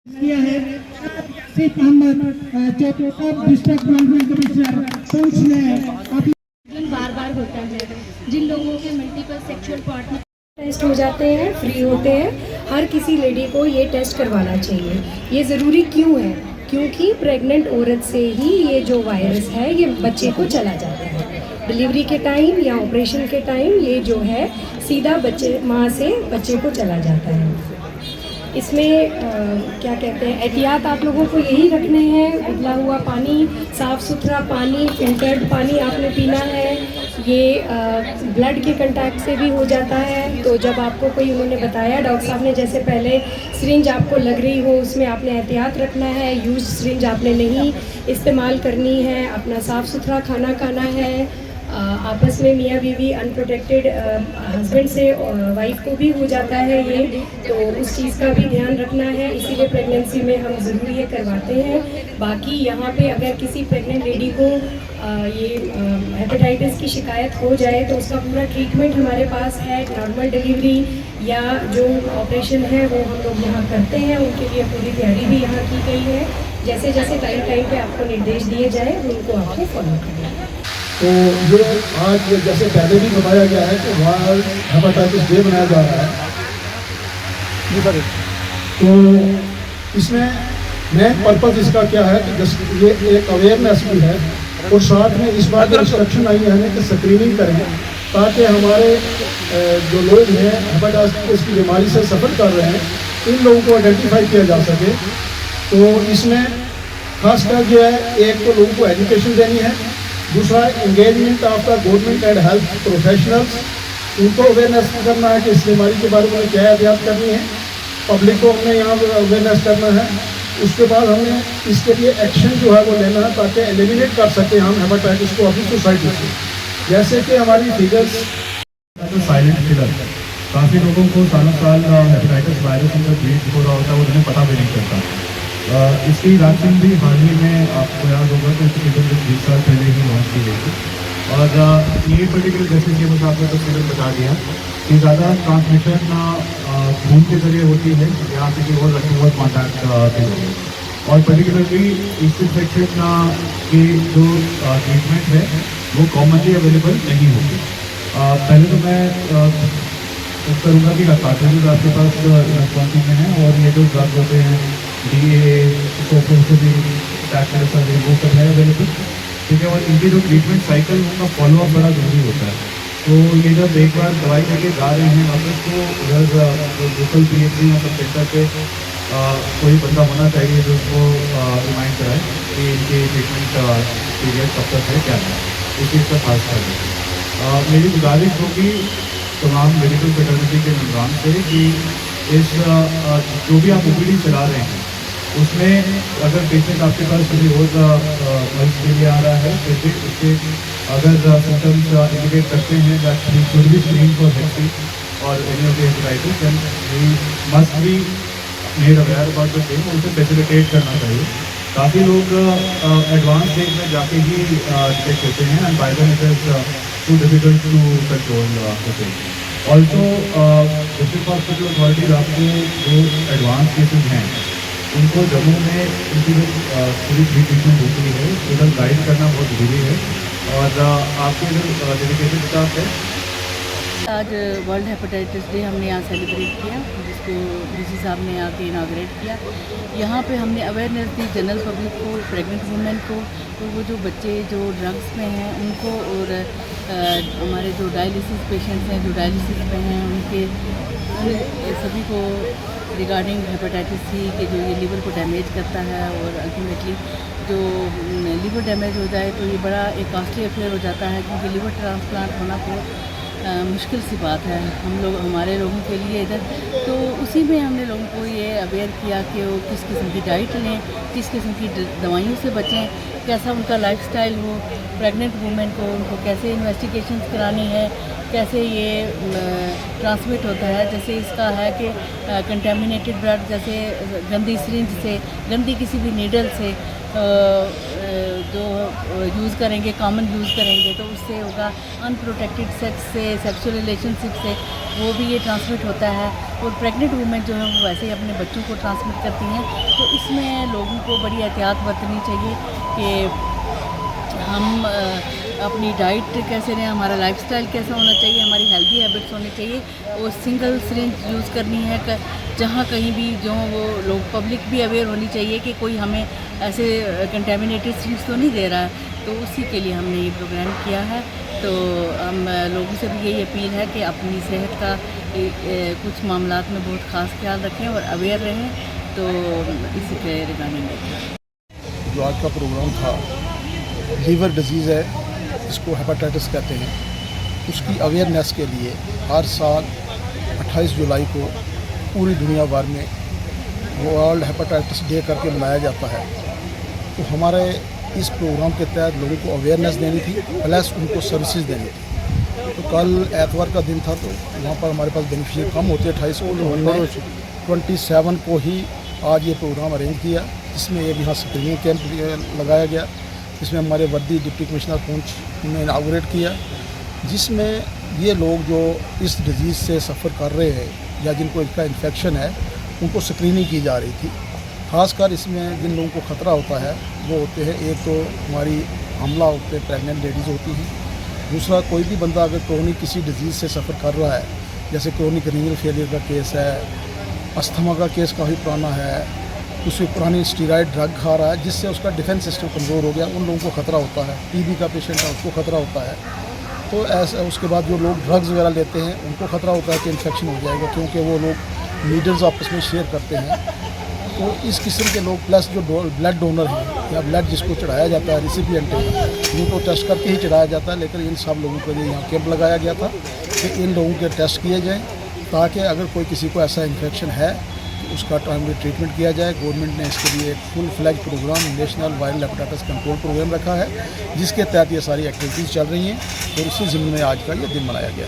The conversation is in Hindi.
किया है सिद्ध अहमद जो डिस्ट्रिक्ट डेवलपमेंट कमिश्नर पंच ने बार बार होता है। जिन लोगों के मल्टीपल सेक्सुअल पार्टनर टेस्ट हो जाते हैं, फ्री होते हैं, हर किसी लेडी को ये टेस्ट करवाना चाहिए। ये ज़रूरी क्यों है? क्योंकि प्रेग्नेंट औरत से ही ये जो वायरस है ये बच्चे को चला जाता है। डिलीवरी के टाइम या ऑपरेशन के टाइम ये जो है सीधा बच्चे माँ से बच्चे को चला जाता है। इसमें क्या कहते हैं, एहतियात आप लोगों को यही रखने हैं। उबला हुआ पानी, साफ़ सुथरा पानी, फिल्टर्ड पानी आपने पीना है। ये ब्लड के कंटैक्ट से भी हो जाता है। तो जब आपको कोई उन्होंने बताया डॉक्टर साहब ने, जैसे पहले सिरिंज आपको लग रही हो उसमें आपने एहतियात रखना है, यूज सिरिंज आपने नहीं इस्तेमाल करनी है, अपना साफ़ सुथरा खाना खाना है। आपस में मियाँ बीवी अनप्रोटेक्टेड हस्बैंड से वाइफ को भी हो जाता है ये, तो उस चीज़ का भी ध्यान रखना है। इसीलिए प्रेगनेंसी में हम ज़रूर ये करवाते हैं। बाकी यहाँ पे अगर किसी प्रेग्नेंट लेडी को ये हेपेटाइटिस की शिकायत हो जाए तो उसका पूरा ट्रीटमेंट हमारे पास है। नॉर्मल डिलीवरी या जो ऑपरेशन है वो हम लोग यहाँ करते हैं, उनके लिए पूरी तैयारी भी यहाँ की गई है। जैसे जैसे टाइम पे आपको निर्देश दिए जाए उनको आपको फॉलो करना है। तो ये आज जैसे पहले भी बताया गया है कि वर्ल्ड हेपेटाइटिस डे मनाया जा रहा है, तो इसमें मेन पर्पज़ इसका क्या है कि ये एक अवेयरनेस भी है और साथ में इस बात की इंस्ट्रक्शन आई है कि स्क्रीनिंग करें ताकि हमारे जो लोग हैं हेपेटाइटिस की बीमारी से सफ़र कर रहे हैं इन लोगों को आइडेंटिफाई किया जा सके। तो इसमें खासकर जो है, एक तो लोगों को एजुकेशन देनी है, दूसरा engagement of the government and health professionals, उनको अवेयरनेस करना है कि इस बीमारी के बारे में क्या एहतियात करनी है। पब्लिक को हमने यहाँ अवेयरनेस करना है। उसके बाद हमें इसके लिए एक्शन जो है वो लेना है ताकि एलिमिनेट कर सकें हम हेपेटाइटिस को अपनी सोसाइटी से। जैसे कि हमारी फिगर्स साइलेंट किलर, काफ़ी लोगों को सालों साल हेपेटाइटिस वायरस उनका ट्रीट हो रहा होता है, वो उन्हें पता भी नहीं चलता। इसकी वैक्सीन भी हाल ही में आपको याद होगा कि तकरीबन 20 साल पहले ही लॉन्च की गई थी। और ये पर्टिकुलर जैसे कि मुझे आपने तस्वीर बता दिया कि ज़्यादा ट्रांसमिशन खून के जरिए होती है या किसी और रखे कॉन्टैक्ट के जरिए। और पर्टिकुलरली इस इन्फेक्शन की जो ट्रीटमेंट है वो कॉमनली अवेलेबल नहीं होती। पहले तो मैं करूँगा कि कार्टेजेस आपके पास इलेक्ट्रॉनिक में हैं और ये जो ड्रग होते हैं DA वो सब है अवेलेबल, ठीक है। और इनकी जो ट्रीटमेंट साइकिल उनका फॉलोअप बड़ा जरूरी होता है। तो ये जब एक बार दवाई लेके जा रहे हैं वापस, तो उधर लोकल PHC या सब सेंटर पे कोई बंदा होना चाहिए जो उसको रिमाइंड कराए कि इनकी ट्रीटमेंट पीरियड कब तक है, क्या है, इस चीज़ का खास कर मेरी गुजारिश होगी तमाम मेडिकल फेटर्निटी के निज़ाम से कि इस जो भी आप OPD चला रहे हैं उसमें अगर पेशेंट आपके पास किसी और मरीज के लिए आ रहा है फिर भी उसके अगर सिम्टम्स इंडिकेट करते हैं that he should be screen for hepatitis और any of the hepatitis, then he must be made aware about the same, उसे फैसिलिटेट करना चाहिए। काफ़ी लोग एडवांस स्टेज में जाके ही डिटेक्ट होते हैं and by then it is too difficult to control the patient. Also district hospital authorities आपको जो एडवांस केसेज हैं उनको जम्मू में उनकी जो पूरी ट्रीटमेंट होती है उधर गाइड करना बहुत ज़रूरी है। और आपके जो डेडिकेटेड स्टाफ है, आज वर्ल्ड हेपेटाइटिस डे हमने यहाँ सेलिब्रेट किया, जिसको DC साहब ने आके इनाग्रेट किया। यहाँ पे हमने अवेयरनेस दी जनरल पब्लिक को, प्रेग्नेंट वुमेन को, तो वो जो बच्चे जो ड्रग्स में हैं उनको, और हमारे जो डायलिसिस पेशेंट्स हैं जो डायलिसिस पे हैं उनके सभी को रिगार्डिंग हेपेटाइटिस C के जो ये लीवर को डैमेज करता है और अल्टीमेटली जो लीवर डैमेज हो जाए तो ये बड़ा एक कॉस्टली अफेयर हो जाता है, क्योंकि लीवर ट्रांसप्लांट होना तो मुश्किल सी बात है हमारे लोगों के लिए इधर। तो उसी में हमने लोगों को ये अवेयर किया कि वो किस किस्म की डाइट लें, किस किस्म की दवाइयों से बचें, कैसा उनका लाइफस्टाइल हो, प्रेग्नेंट वुमेन को उनको कैसे इन्वेस्टिगेशंस करानी है, कैसे ये ट्रांसमिट होता है। जैसे इसका है कि कंटेमिनेटेड ब्लड, जैसे गंदी सिरिंज से, गंदी किसी भी नीडल से जो यूज़ करेंगे, कॉमन यूज़ करेंगे तो उससे होगा। अनप्रोटेक्टेड सेक्स से, सेक्सुअल रिलेशनशिप से वो भी ये ट्रांसमिट होता है। और प्रेग्नेंट वूमेन जो है वो वैसे ही अपने बच्चों को ट्रांसमिट करती हैं। तो इसमें लोगों को बड़ी एहतियात बरतनी चाहिए कि हम अपनी डाइट कैसे रहें, हमारा लाइफस्टाइल कैसा होना चाहिए, हमारी हेल्दी हैबिट्स होनी चाहिए। और सिंगल सिरिंज यूज़ करनी है जहाँ कहीं भी, जो वो लोग पब्लिक भी अवेयर होनी चाहिए कि कोई हमें ऐसे कंटेमिनेटेड सिरिंज तो नहीं दे रहा है। तो उसी के लिए हमने ये प्रोग्राम किया है। तो हम लोगों से भी यही अपील है कि अपनी सेहत का कुछ मामलात में बहुत ख़ास ख्याल रखें और अवेयर रहें। तो इसी के रिगार्डिंग जो आज का प्रोग्राम था, लीवर डिजीज़ है, इसको हेपेटाइटिस कहते हैं, उसकी अवेयरनेस के लिए हर साल 28 जुलाई को पूरी दुनिया भर में वर्ल्ड हेपेटाइटिस डे करके मनाया जाता है। तो हमारे इस प्रोग्राम के तहत लोगों को अवेयरनेस देनी थी, प्लस उनको सर्विसेज देनी थी। तो कल एतवार का दिन था, तो वहाँ पर हमारे पास बेनिफिशियरी कम होते 28 को, तो हमने 27 को ही आज ये प्रोग्राम अरेंज किया, जिसमें ये यहाँ स्क्रीनिंग कैंप लगाया गया। इसमें हमारे वर्दी डिप्टी कमिश्नर पुंछ ने इनागुरेट किया, जिसमें ये लोग जो इस डिजीज़ से सफ़र कर रहे हैं या जिनको इसका इन्फेक्शन है, उनको स्क्रीनिंग की जा रही थी। ख़ासकर इसमें जिन लोगों को ख़तरा होता है वो होते हैं, एक तो हमारी हमला होते हैं, प्रेग्नेंट लेडीज़ होती हैं। दूसरा, कोई भी बंदा अगर क्रोनिक किसी डिजीज़ से सफ़र कर रहा है, जैसे क्रोनिक रीनल फेलियर का केस है, अस्थमा का केस काफ़ी पुराना है, उसमें पुरानी स्टीरॉयड ड्रग खा रहा है जिससे उसका डिफेंस सिस्टम कमज़ोर हो गया, उन लोगों को ख़तरा होता है। टीबी का पेशेंट है, उसको ख़तरा होता है। तो ऐसा उसके बाद जो लोग ड्रग्स वगैरह लेते हैं उनको ख़तरा होता है कि इन्फेक्शन हो जाएगा, क्योंकि वो लोग नीडल्स आपस में शेयर करते हैं। तो इस किस्म के लोग, प्लस जो ब्लड डोनर हैं या ब्लड जिसको चढ़ाया जाता है, रिसिपिएंट है, उनको टेस्ट करके ही चढ़ाया जाता है। लेकिन इन सब लोगों के लिए यहाँ कैंप लगाया गया था कि इन लोगों के टेस्ट किए जाएँ, ताकि अगर कोई किसी को ऐसा इन्फेक्शन है तो उसका टाइमली ट्रीटमेंट किया जाए। गवर्नमेंट ने इसके लिए एक फुल फ्लैग programme, national viral hepatitis control programme रखा है, जिसके तहत ये सारी एक्टिविटीज़ चल रही हैं और इसी ज़िम्मे में आज का ये दिन मनाया गया।